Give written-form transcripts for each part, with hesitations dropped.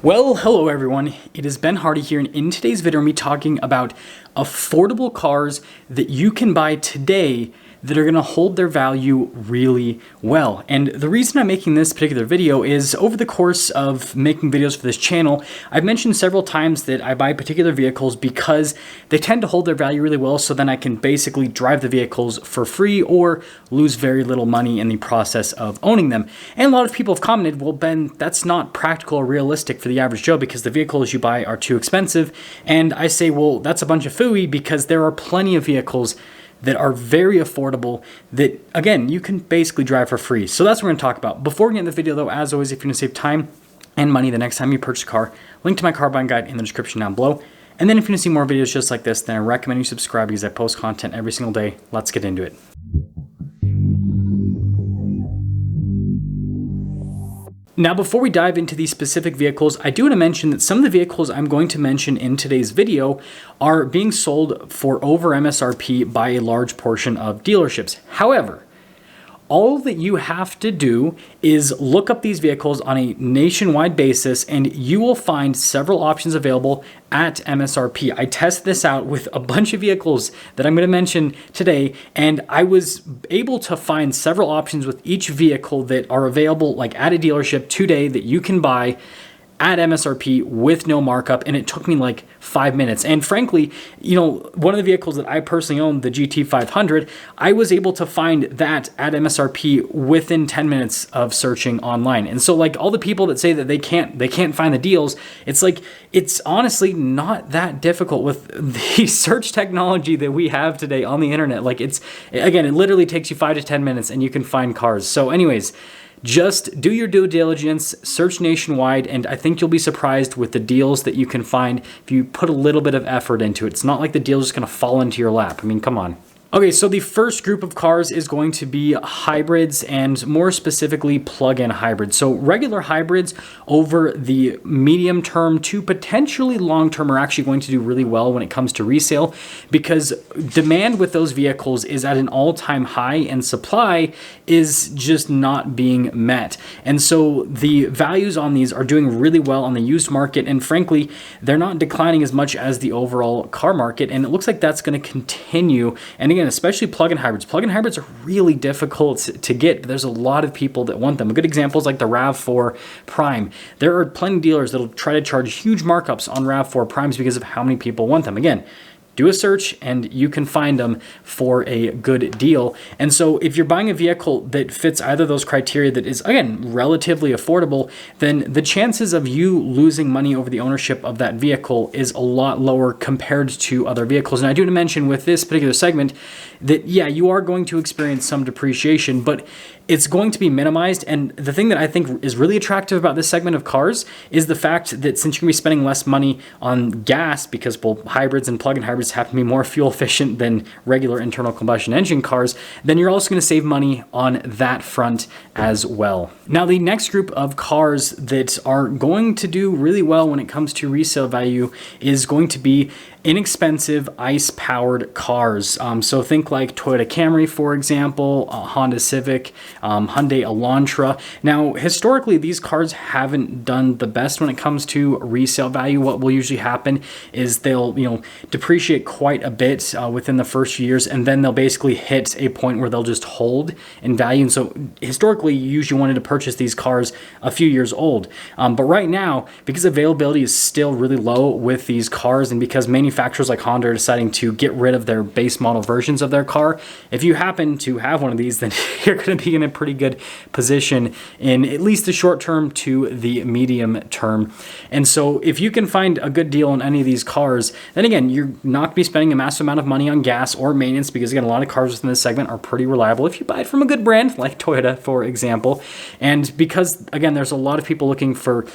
Well, hello everyone, it is Ben Hardy here, and in today's video, I'm going to be talking about affordable cars that you can buy today that are going to hold their value really well. And the reason I'm making this particular video is over the course of making videos for this channel, I've mentioned several times that I buy particular vehicles because they tend to hold their value really well, so then I can basically drive the vehicles for free or lose very little money in the process of owning them. And a lot of people have commented, well, Ben, that's not practical or realistic for the average Joe because the vehicles you buy are too expensive. And I say, well, that's a bunch of phooey because there are plenty of vehicles that are very affordable that, again, you can basically drive for free. So that's what we're going to talk about. Before we get into the video, though, as always, if you're going to save time and money the next time you purchase a car, link to my car buying guide in the description down below. And then if you're going to see more videos just like this, then I recommend you subscribe because I post content every single day. Let's get into it. Now, before we dive into these specific vehicles, I do want to mention that some of the vehicles I'm going to mention in today's video are being sold for over MSRP by a large portion of dealerships. However, all that you have to do is look up these vehicles on a nationwide basis and you will find several options available at MSRP. I tested this out with a bunch of vehicles that I'm going to mention today, and I was able to find several options with each vehicle that are available like at a dealership today that you can buy at MSRP with no markup, and it took me like 5 minutes. And frankly, you know, one of the vehicles that I personally own, the GT500, I was able to find that at MSRP within 10 minutes of searching online. And so like all the people that say that they can't find the deals, it's like, it's honestly not that difficult with the search technology that we have today on the internet. Like it's, again, it literally takes you 5 to 10 minutes and you can find cars. So anyways, just do your due diligence, search nationwide, and I think you'll be surprised with the deals that you can find if you put a little bit of effort into it. It's not like the deal's just going to fall into your lap. I mean, come on. Okay, so the first group of cars is going to be hybrids, and more specifically plug-in hybrids. So regular hybrids over the medium term to potentially long term are actually going to do really well when it comes to resale because demand with those vehicles is at an all-time high and supply is just not being met. And so the values on these are doing really well on the used market, and frankly, they're not declining as much as the overall car market, and it looks like that's going to continue. And again, especially plug-in hybrids. Plug-in hybrids are really difficult to get, but there's a lot of people that want them. A good example is like the RAV4 Prime. There are plenty of dealers that'll try to charge huge markups on RAV4 Primes because of how many people want them. Again, do a search and you can find them for a good deal. And so if you're buying a vehicle that fits either of those criteria that is, again, relatively affordable, then the chances of you losing money over the ownership of that vehicle is a lot lower compared to other vehicles. And I do want to mention with this particular segment that, yeah, you are going to experience some depreciation, but it's going to be minimized. And the thing that I think is really attractive about this segment of cars is the fact that since you're going to be spending less money on gas because both hybrids and plug-in hybrids happen to be more fuel efficient than regular internal combustion engine cars, then you're also going to save money on that front as well. Now, the next group of cars that are going to do really well when it comes to resale value is going to be inexpensive ICE-powered cars. So think like Toyota Camry, for example, Honda Civic, Hyundai Elantra. Now, historically, these cars haven't done the best when it comes to resale value. What will usually happen is they'll, depreciate quite a bit within the first few years, and then they'll basically hit a point where they'll just hold in value. And so historically, you usually wanted to purchase these cars a few years old. But right now, because availability is still really low with these cars, and because manufacturers like Honda are deciding to get rid of their base model versions of their car, if you happen to have one of these, then you're going to be in a pretty good position in at least the short term to the medium term. And so if you can find a good deal on any of these cars, then again, you're not going to be spending a massive amount of money on gas or maintenance because, again, a lot of cars within this segment are pretty reliable if you buy it from a good brand like Toyota, for example. And because, again, there's a lot of people looking for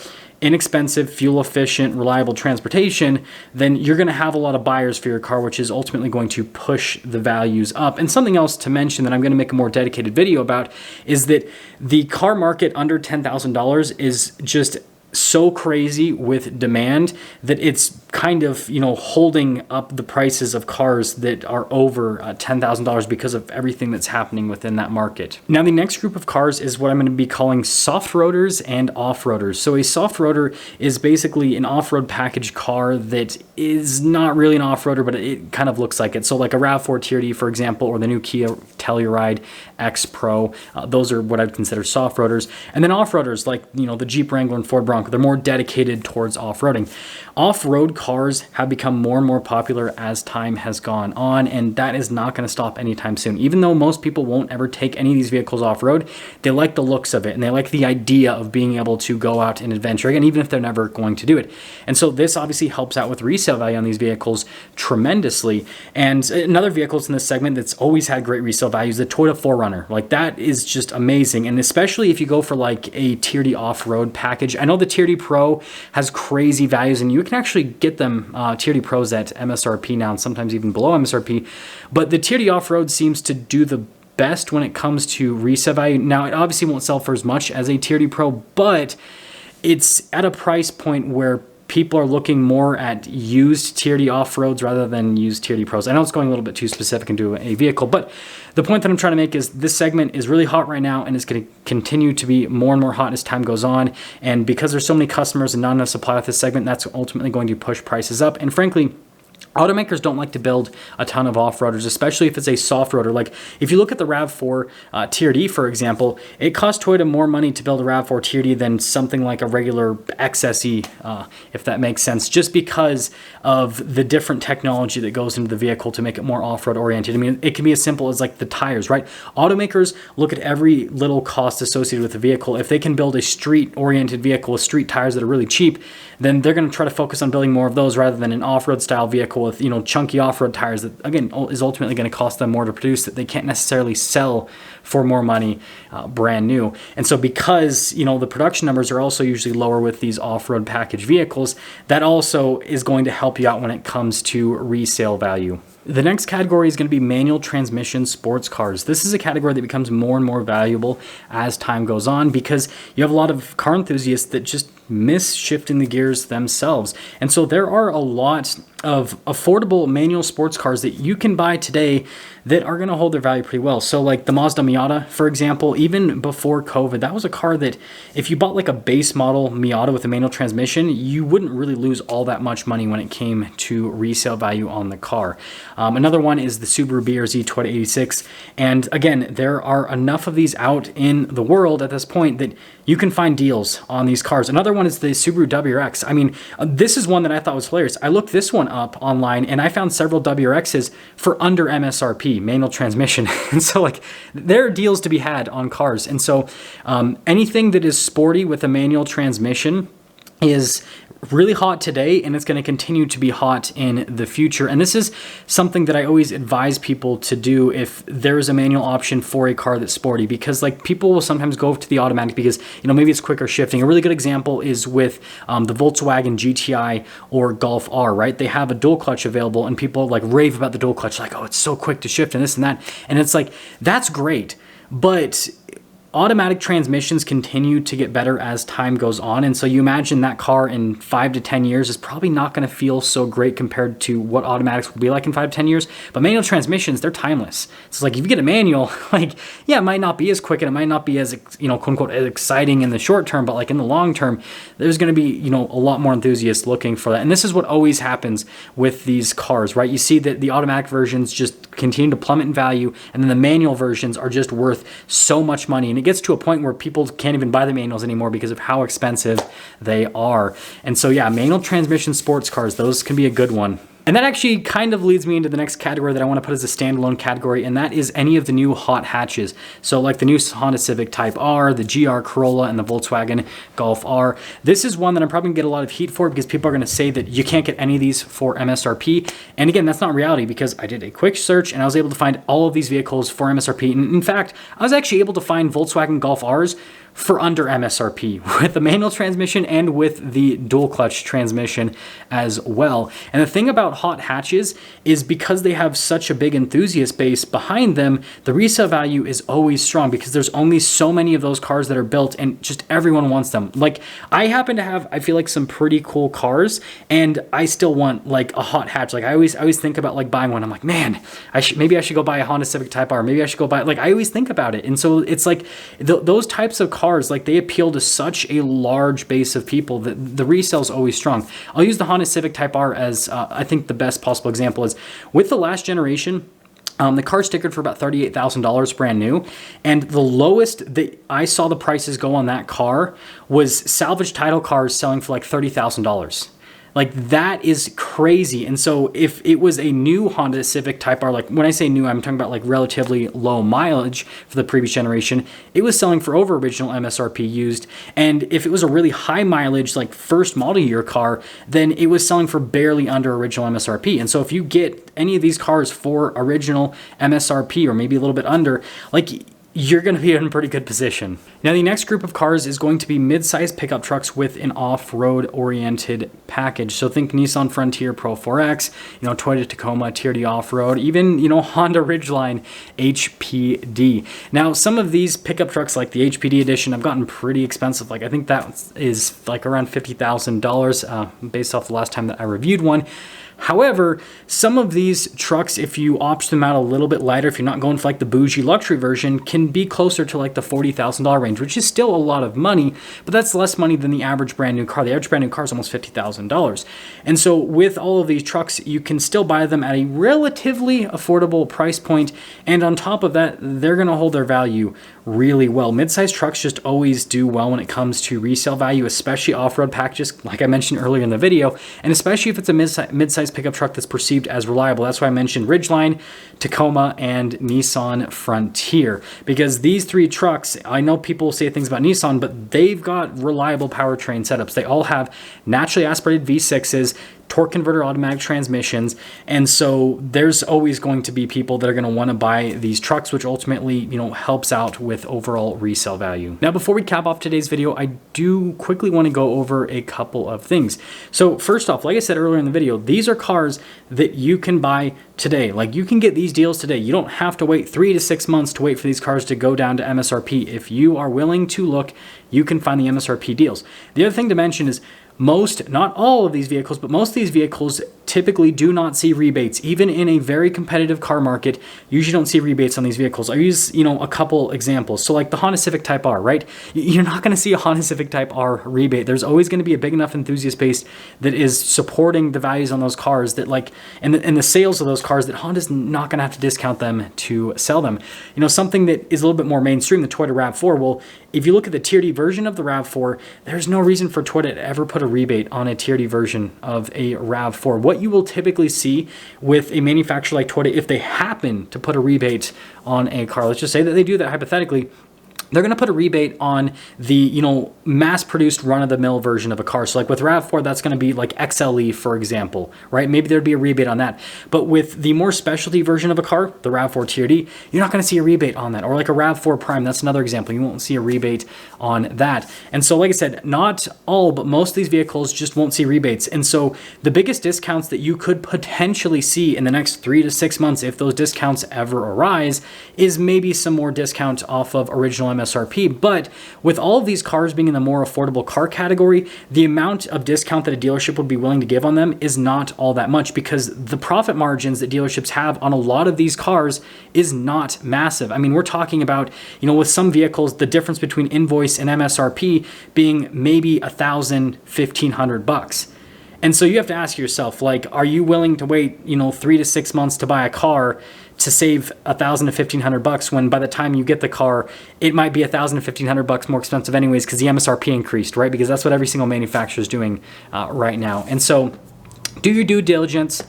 inexpensive, fuel-efficient, reliable transportation, then you're going to have a lot of buyers for your car, which is ultimately going to push the values up. And something else to mention that I'm going to make a more dedicated video about is that the car market under $10,000 is just so crazy with demand that it's kind of, holding up the prices of cars that are over $10,000 because of everything that's happening within that market. Now, the next group of cars is what I'm going to be calling soft roaders and off-roaders. So a soft roader is basically an off-road package car that is not really an off-roader, but it kind of looks like it. So like a RAV4 TRD, for example, or the new Kia Telluride X Pro, those are what I'd consider soft roaders. And then off-roaders like, the Jeep Wrangler and Ford Bronco, they're more dedicated towards off-roading. Off-road cars have become more and more popular as time has gone on, and that is not going to stop anytime soon. Even though most people won't ever take any of these vehicles off-road, they like the looks of it, and they like the idea of being able to go out and adventure again, even if they're never going to do it. And so this obviously helps out with resale value on these vehicles tremendously. And another vehicle in this segment that's always had great resale value is the Toyota 4Runner. Like, that is just amazing, and especially if you go for like a Tier D off-road package. I know the Tier D Pro has crazy values, and you can actually get them Tier D Pros at MSRP now, and sometimes even below MSRP. But the Tier D off-road seems to do the best when it comes to resale value. Now, it obviously won't sell for as much as a Tier D Pro, but it's at a price point where people are looking more at used Tier D off-roads rather than used Tier D Pros. I know it's going a little bit too specific into a vehicle, but the point that I'm trying to make is this segment is really hot right now, and it's going to continue to be more and more hot as time goes on. And because there's so many customers and not enough supply with this segment, that's ultimately going to push prices up. And frankly, automakers don't like to build a ton of off-roaders, especially if it's a soft roader. Like, if you look at the RAV4 Tier D, for example, it costs Toyota more money to build a RAV4 Tier D than something like a regular XSE, if that makes sense, just because of the different technology that goes into the vehicle to make it more off-road oriented. I mean, it can be as simple as like the tires, right? Automakers look at every little cost associated with the vehicle. If they can build a street-oriented vehicle with street tires that are really cheap, then they're going to try to focus on building more of those rather than an off-road style vehicle with, chunky off-road tires that, again, is ultimately going to cost them more to produce, that they can't necessarily sell for more money brand new. And so because, the production numbers are also usually lower with these off-road package vehicles, that also is going to help you out when it comes to resale value. The next category is going to be manual transmission sports cars. This is a category that becomes more and more valuable as time goes on because you have a lot of car enthusiasts that just miss shifting the gears themselves. And so there are a lot of affordable manual sports cars that you can buy today that are going to hold their value pretty well. So like the Mazda Miata, for example, even before COVID, that was a car that if you bought like a base model Miata with a manual transmission, you wouldn't really lose all that much money when it came to resale value on the car. Another one is the Subaru BRZ Toyota 86. And again, there are enough of these out in the world at this point that you can find deals on these cars. Another one is the Subaru WRX. I mean, this is one that I thought was hilarious. I looked this one up online and I found several WRXs for under MSRP, manual transmission. And so like there are deals to be had on cars. And so anything that is sporty with a manual transmission is really hot today, and it's going to continue to be hot in the future. And this is something that I always advise people to do if there is a manual option for a car that's sporty, because like people will sometimes go to the automatic because maybe it's quicker shifting. A really good example is with the Volkswagen GTI or Golf R, right? They have a dual clutch available, and people like rave about the dual clutch, like, oh, it's so quick to shift and this and that. And it's like, that's great, but automatic transmissions continue to get better as time goes on. And so you imagine that car in 5 to 10 years is probably not going to feel so great compared to what automatics will be like in 5 to 10 years. But manual transmissions, they're timeless. So it's like if you get a manual, like, yeah, it might not be as quick and it might not be as, quote unquote, as exciting in the short term, but like in the long term, there's going to be, a lot more enthusiasts looking for that. And this is what always happens with these cars, right? You see that the automatic versions just continue to plummet in value, and then the manual versions are just worth so much money. And it gets to a point where people can't even buy the manuals anymore because of how expensive they are. And so yeah, manual transmission sports cars, those can be a good one. And that actually kind of leads me into the next category that I want to put as a standalone category, and that is any of the new hot hatches. So like the new Honda Civic Type R, the GR Corolla, and the Volkswagen Golf R. This is one that I'm probably going to get a lot of heat for because people are going to say that you can't get any of these for MSRP. And again, that's not reality because I did a quick search and I was able to find all of these vehicles for MSRP. And in fact, I was actually able to find Volkswagen Golf Rs for under MSRP with the manual transmission and with the dual clutch transmission as well. And the thing about hot hatches is because they have such a big enthusiast base behind them, the resale value is always strong because there's only so many of those cars that are built and just everyone wants them. Like I happen to have, I feel like some pretty cool cars and I still want like a hot hatch. Like I always think about like buying one. I'm like, man, maybe I should go buy a Honda Civic Type R. Maybe I should go buy, like I always think about it. And so it's like those types of cars, like they appeal to such a large base of people that the resale is always strong. I'll use the Honda Civic Type R as I think the best possible example is with the last generation. The car stickered for about $38,000 brand new. And the lowest that I saw the prices go on that car was salvage title cars selling for like $30,000. Like that is crazy. And so if it was a new Honda Civic Type R, like when I say new, I'm talking about like relatively low mileage for the previous generation, it was selling for over original MSRP used. And if it was a really high mileage, like first model year car, then it was selling for barely under original MSRP. And so if you get any of these cars for original MSRP or maybe a little bit under, like you're going to be in a pretty good position. Now, the next group of cars is going to be mid-sized pickup trucks with an off-road oriented package. So think Nissan Frontier Pro 4X, Toyota Tacoma TRD off-road, even, Honda Ridgeline HPD. Now, some of these pickup trucks like the HPD edition have gotten pretty expensive. Like I think that is like around $50,000 based off the last time that I reviewed one. However, some of these trucks, if you opt them out a little bit lighter, if you're not going for like the bougie luxury version, can be closer to like the $40,000 range, which is still a lot of money, but that's less money than the average brand new car. The average brand new car is almost $50,000. And so with all of these trucks, you can still buy them at a relatively affordable price point. And on top of that, they're going to hold their value really well. Mid-sized trucks just always do well when it comes to resale value, especially off-road packages, like I mentioned earlier in the video, and especially if it's a mid-sized pickup truck that's perceived as reliable. That's why I mentioned Ridgeline, Tacoma, and Nissan Frontier, because these three trucks, I know people say things about Nissan, but they've got reliable powertrain setups. They all have naturally aspirated V6s, torque converter automatic transmissions, and so there's always going to be people that are going to want to buy these trucks, which ultimately helps out with overall resale value. Now, before we cap off today's video, I do quickly want to go over a couple of things. So first off, like I said earlier in the video, these are cars that you can buy today. Like you can get these deals today. You don't have to wait 3 to 6 months to wait for these cars to go down to MSRP. If you are willing to look, you can find the MSRP deals. The other thing to mention is most, not all of these vehicles, but most of these vehicles typically do not see rebates. Even in a very competitive car market, you usually don't see rebates on these vehicles. I use, a couple examples. So like the Honda Civic Type R, right? You're not going to see a Honda Civic Type R rebate. There's always going to be a big enough enthusiast base that is supporting the values on those cars that and the sales of those cars that Honda's not going to have to discount them to sell them. Something that is a little bit more mainstream, the Toyota RAV4. Well, if you look at the TRD version of the RAV4, there's no reason for Toyota to ever put a rebate on a TRD version of a RAV4. What you will typically see with a manufacturer like Toyota, if they happen to put a rebate on a car, let's just say that they do that hypothetically, they're going to put a rebate on the, mass-produced run-of-the-mill version of a car. So like with RAV4, that's going to be like XLE, for example, right? Maybe there'd be a rebate on that. But with the more specialty version of a car, the RAV4 TRD, you're not going to see a rebate on that. Or like a RAV4 Prime, that's another example. You won't see a rebate on that. And so like I said, not all, but most of these vehicles just won't see rebates. And so the biggest discounts that you could potentially see in the next 3 to 6 months, if those discounts ever arise, is maybe some more discount off of original MSRP. But with all of these cars being in the more affordable car category, the amount of discount that a dealership would be willing to give on them is not all that much, because the profit margins that dealerships have on a lot of these cars is not massive. I mean, we're talking about, with some vehicles, the difference between invoice and MSRP being maybe $1,000, $1,500. And so you have to ask yourself, like, are you willing to wait, 3 to 6 months to buy a car to save $1,000 to $1,500 when by the time you get the car, it might be $1,000 to $1,500 more expensive anyways because the MSRP increased, right? Because that's what every single manufacturer is doing right now. And so do your due diligence,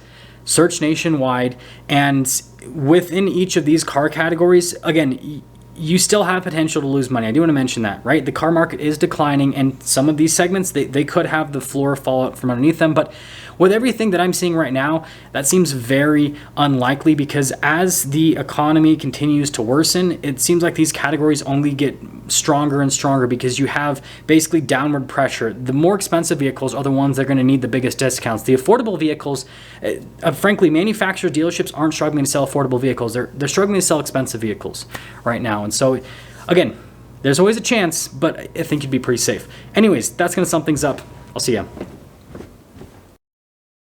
search nationwide, and within each of these car categories, again, you still have potential to lose money. I do want to mention that, right? The car market is declining, and some of these segments, they could have the floor fall out from underneath them. But with everything that I'm seeing right now, that seems very unlikely, because as the economy continues to worsen, it seems like these categories only get stronger and stronger because you have basically downward pressure. The more expensive vehicles are the ones that are going to need the biggest discounts. The affordable vehicles, frankly, manufacturer dealerships aren't struggling to sell affordable vehicles. They're struggling to sell expensive vehicles right now. And so, again, there's always a chance, but I think you'd be pretty safe. Anyways, that's going to sum things up. I'll see ya.